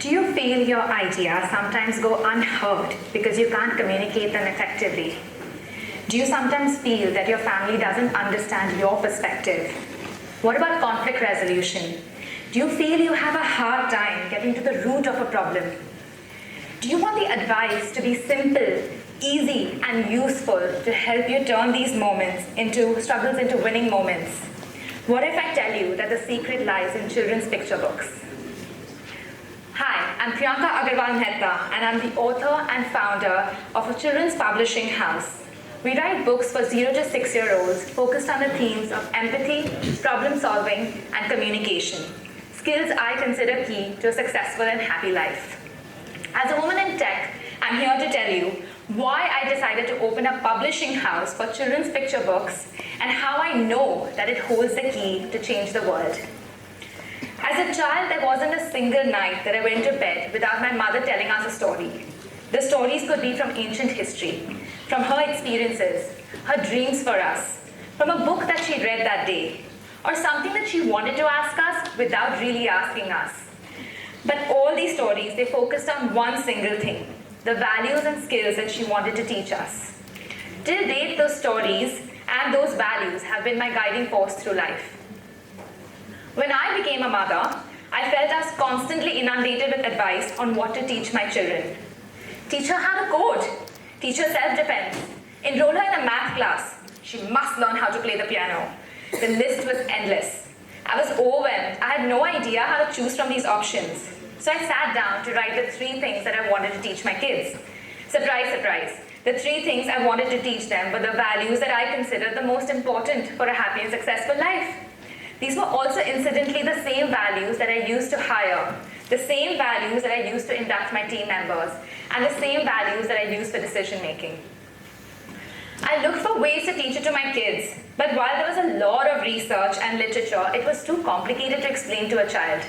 Do you feel your ideas sometimes go unheard because you can't communicate them effectively? Do you sometimes feel that your family doesn't understand your perspective? What about conflict resolution? Do you feel you have a hard time getting to the root of a problem? Do you want the advice to be simple, easy, and useful to help you turn these moments into struggles into winning moments? What if I tell you that the secret lies in children's picture books? Hi, I'm Priyanka Agarwal Mehta, and I'm the author and founder of a children's publishing house. We write books for 0 to 6-year-olds focused on the themes of empathy, problem solving, and communication, skills I consider key to a successful and happy life. As a woman in tech, I'm here to tell you why I decided to open a publishing house for children's picture books and how I know that it holds the key to change the world. As a child, there wasn't a single night that I went to bed without my mother telling us a story. The stories could be from ancient history, from her experiences, her dreams for us, from a book that she read that day, or something that she wanted to ask us without really asking us. But all these stories, they focused on one single thing, the values and skills that she wanted to teach us. Till date, those stories and those values have been my guiding force through life. When I became a mother, I felt I was constantly inundated with advice on what to teach my children. Teach her how to code, teach her self-defense, enroll her in a math class. She must learn how to play the piano. The list was endless. I was overwhelmed. I had no idea how to choose from these options. So I sat down to write the 3 things that I wanted to teach my kids. Surprise, surprise. The 3 things I wanted to teach them were the values that I consider the most important for a happy and successful life. These were also incidentally the same values that I used to hire, the same values that I used to induct my team members, and the same values that I use for decision making. I looked for ways to teach it to my kids, but while there was a lot of research and literature, it was too complicated to explain to a child.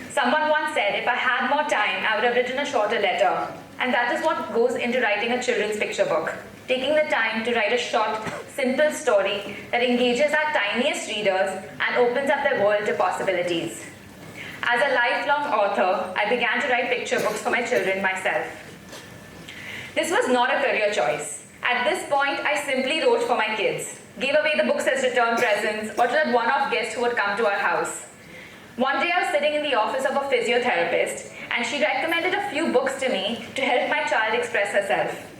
Someone once said if I had more time, I would have written a shorter letter, and that is what goes into writing a children's picture book. Taking the time to write a short, simple story that engages our tiniest readers and opens up their world to possibilities. As a lifelong author, I began to write picture books for my children myself. This was not a career choice. At this point, I simply wrote for my kids, gave away the books as return presents, or to that one-off guest who would come to our house. One day I was sitting in the office of a physiotherapist, and she recommended a few books to me to help my child express herself.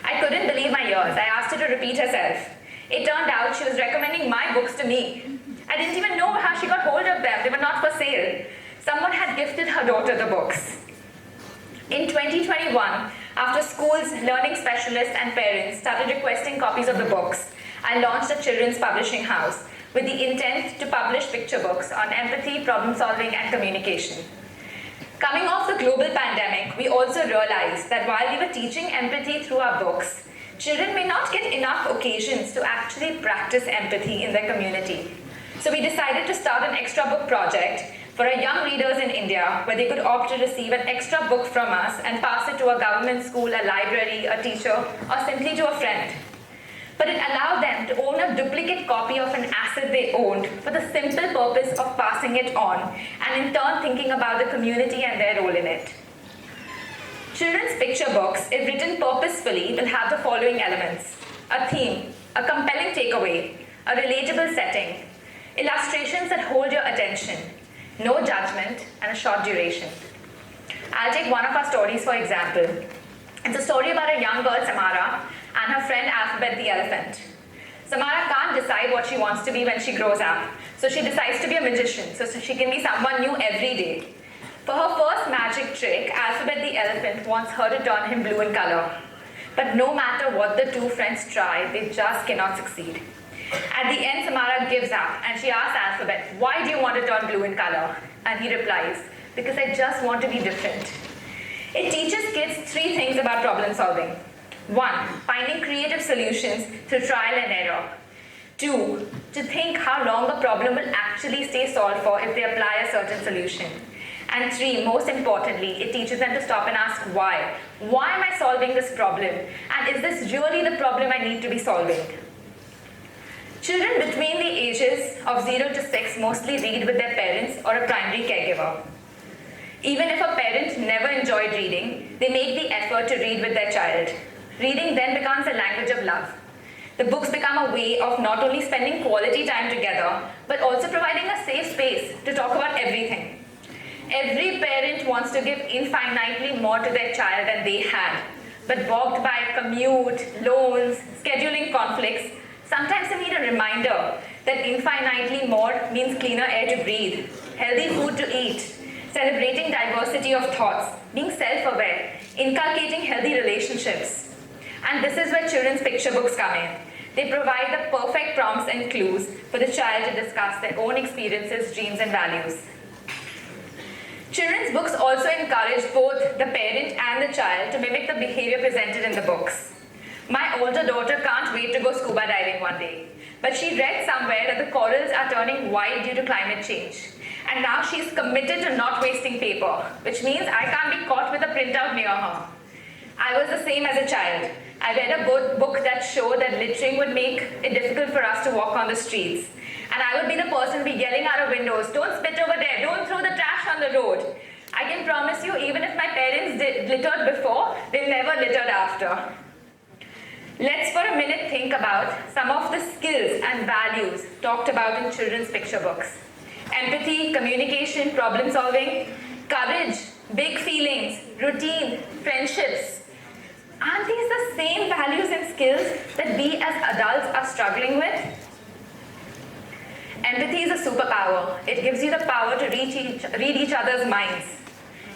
I couldn't believe my ears. I asked her to repeat herself. It turned out she was recommending my books to me. I didn't even know how she got hold of them. They were not for sale. Someone had gifted her daughter the books. In 2021, after schools, learning specialists, and parents started requesting copies of the books, I launched a children's publishing house with the intent to publish picture books on empathy, problem solving, and communication. Coming off the global pandemic, we also realized that while we were teaching empathy through our books, children may not get enough occasions to actually practice empathy in their community. So we decided to start an extra book project for our young readers in India, where they could opt to receive an extra book from us and pass it to a government school, a library, a teacher, or simply to a friend. But it allowed them to own a duplicate copy of an asset they owned for the simple purpose of passing it on, and in turn thinking about the community and their role in it. Children's picture books, if written purposefully, will have the following elements: a theme, a compelling takeaway, a relatable setting, illustrations that hold your attention, no judgment, and a short duration. I'll take one of our stories for example. It's a story about a young girl, Samara, and her friend Alphabet the elephant. Samara can't decide what she wants to be when she grows up, so she decides to be a magician, so she can be someone new every day. For her first magic trick, Alphabet the elephant wants her to turn him blue in color. But no matter what the 2 friends try, they just cannot succeed. At the end, Samara gives up, and she asks Alphabet, "Why do you want to turn blue in color?" And he replies, "Because I just want to be different." It teaches kids 3 things about problem solving. 1, finding creative solutions through trial and error. 2, to think how long a problem will actually stay solved for if they apply a certain solution. And 3, most importantly, it teaches them to stop and ask why. Why am I solving this problem? And is this really the problem I need to be solving? Children between the ages of 0 to 6 mostly read with their parents or a primary caregiver. Even if a parent never enjoyed reading, they make the effort to read with their child. Reading then becomes a language of love. The books become a way of not only spending quality time together, but also providing a safe space to talk about everything. Every parent wants to give infinitely more to their child than they had, but bogged by commute, loans, scheduling conflicts, sometimes they need a reminder that infinitely more means cleaner air to breathe, healthy food to eat, celebrating diversity of thoughts, being self-aware, inculcating healthy relationships. And this is where children's picture books come in. They provide the perfect prompts and clues for the child to discuss their own experiences, dreams, and values. Children's books also encourage both the parent and the child to mimic the behavior presented in the books. My older daughter can't wait to go scuba diving one day, but she read somewhere that the corals are turning white due to climate change. And now she's committed to not wasting paper, which means I can't be caught with a printout near her. I was the same as a child. I read a book that showed that littering would make it difficult for us to walk on the streets. And I would be the person to be yelling out of windows, don't spit over there, don't throw the trash on the road. I can promise you, even if my parents littered before, they never littered after. Let's for a minute think about some of the skills and values talked about in children's picture books. Empathy, communication, problem solving, courage, big feelings, routine, friendships. Aren't these the same values and skills that we as adults are struggling with? Empathy is a superpower. It gives you the power to read each other's minds.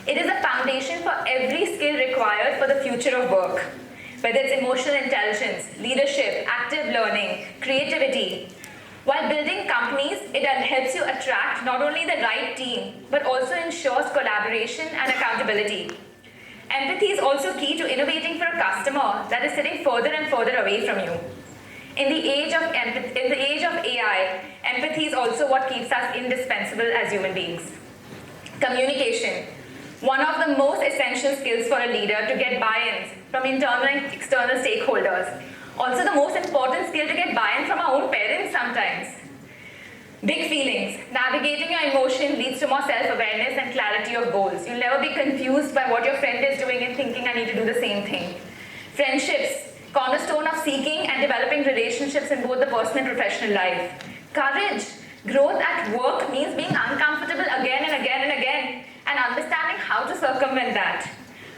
It is a foundation for every skill required for the future of work, whether it's emotional intelligence, leadership, active learning, creativity. While building companies, it helps you attract not only the right team, but also ensures collaboration and accountability. Empathy is also key to innovating for a customer that is sitting further and further away from you. In the age of AI, empathy is also what keeps us indispensable as human beings. Communication, one of the most essential skills for a leader to get buy-ins from internal and external stakeholders. Also the most important skill to get buy-in from our own parents sometimes. Big feelings. Navigating your emotion leads to more self-awareness and clarity of goals. You'll never be confused by what your friend is doing and thinking I need to do the same thing. Friendships, cornerstone of seeking and developing relationships in both the personal and professional life. Courage. Growth at work means being uncomfortable again and again and again and understanding how to circumvent that.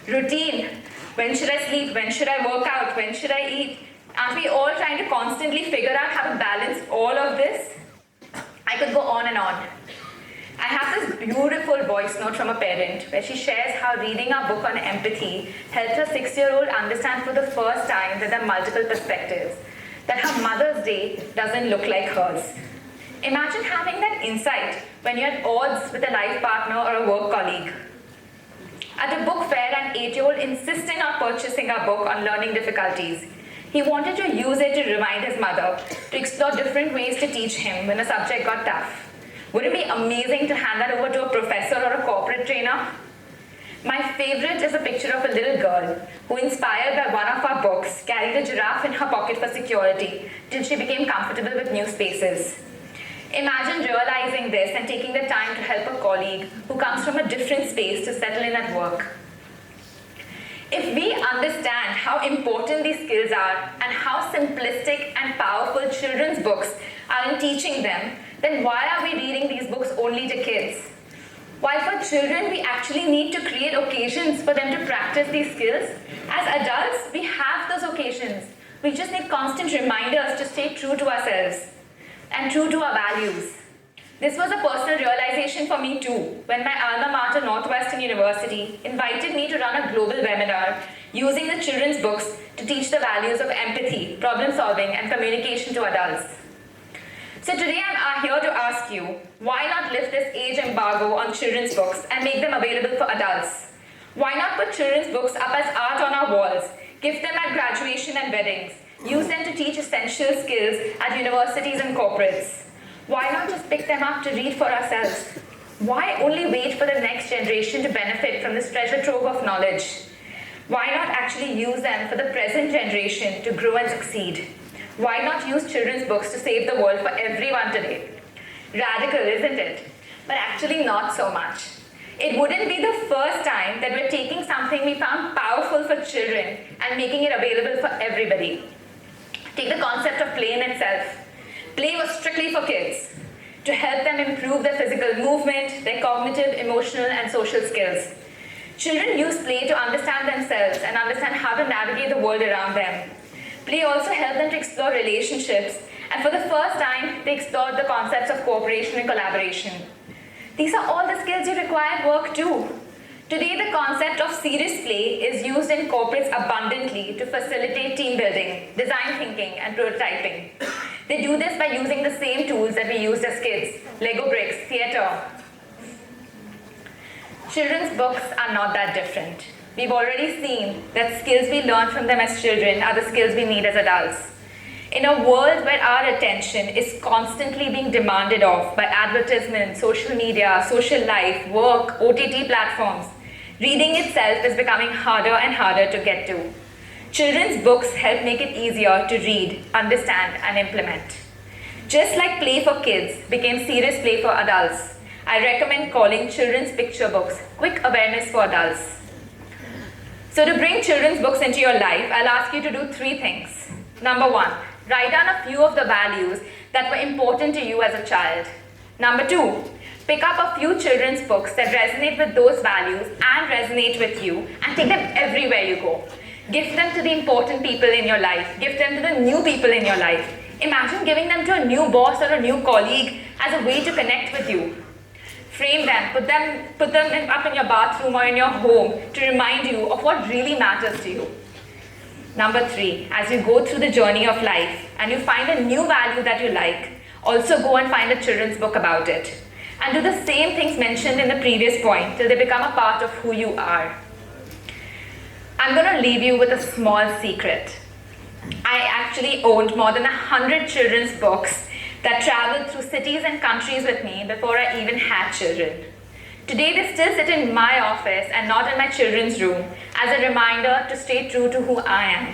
Routine. When should I sleep? When should I work out? When should I eat? Aren't we all trying to constantly figure out how to balance all of this? I could go on and on. I have this beautiful voice note from a parent where she shares how reading our book on empathy helped her 6-year-old understand for the first time that there are multiple perspectives, that her Mother's Day doesn't look like hers. Imagine having that insight when you're at odds with a life partner or a work colleague. At a book fair, an 8-year-old insisted on purchasing our book on learning difficulties. He wanted to use it to remind his mother to explore different ways to teach him when a subject got tough. Would it be amazing to hand that over to a professor or a corporate trainer? My favorite is a picture of a little girl who, inspired by one of our books, carried a giraffe in her pocket for security till she became comfortable with new spaces. Imagine realizing this and taking the time to help a colleague who comes from a different space to settle in at work. If we understand how important these skills are and how simplistic and powerful children's books are in teaching them, then why are we reading these books only to kids? While for children, we actually need to create occasions for them to practice these skills, as adults, we have those occasions. We just need constant reminders to stay true to ourselves and true to our values. This was a personal realization for me too, when my alma mater, Northwestern University, invited me to run a global webinar using the children's books to teach the values of empathy, problem solving, and communication to adults. So today I'm here to ask you, why not lift this age embargo on children's books and make them available for adults? Why not put children's books up as art on our walls, gift them at graduation and weddings, use them to teach essential skills at universities and corporates? Why not just pick them up to read for ourselves? Why only wait for the next generation to benefit from this treasure trove of knowledge? Why not actually use them for the present generation to grow and succeed? Why not use children's books to save the world for everyone today? Radical, isn't it? But actually not so much. It wouldn't be the first time that we're taking something we found powerful for children and making it available for everybody. Take the concept of play in itself. Play was strictly for kids, to help them improve their physical movement, their cognitive, emotional, and social skills. Children use play to understand themselves and understand how to navigate the world around them. Play also helped them to explore relationships, and for the first time, they explored the concepts of cooperation and collaboration. These are all the skills you require at work too. Today, the concept of serious play is used in corporates abundantly to facilitate team building, design thinking, and prototyping. They do this by using the same tools that we used as kids: Lego bricks, theater. Children's books are not that different. We've already seen that skills we learn from them as children are the skills we need as adults. In a world where our attention is constantly being demanded of by advertisements, social media, social life, work, OTT platforms, reading itself is becoming harder and harder to get to. Children's books help make it easier to read, understand, and implement. Just like play for kids became serious play for adults, I recommend calling children's picture books quick awareness for adults. So to bring children's books into your life, I'll ask you to do 3 things. Number 1, write down a few of the values that were important to you as a child. Number 2, pick up a few children's books that resonate with those values and resonate with you and take them everywhere you go. Gift them to the important people in your life. Gift them to the new people in your life. Imagine giving them to a new boss or a new colleague as a way to connect with you. Frame them, put them up in your bathroom or in your home to remind you of what really matters to you. Number 3, as you go through the journey of life and you find a new value that you like, also go and find a children's book about it. And do the same things mentioned in the previous point till they become a part of who you are. I'm going to leave you with a small secret. I actually owned more than 100 children's books that traveled through cities and countries with me before I even had children. Today they still sit in my office and not in my children's room as a reminder to stay true to who I am.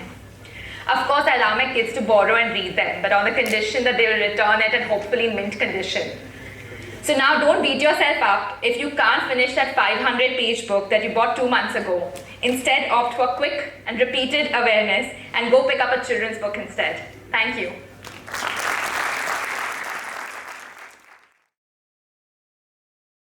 Of course, I allow my kids to borrow and read them, but on the condition that they will return it in hopefully mint condition. So now don't beat yourself up if you can't finish that 500-page book that you bought 2 months ago. Instead, opt for quick and repeated awareness and go pick up a children's book instead. Thank you.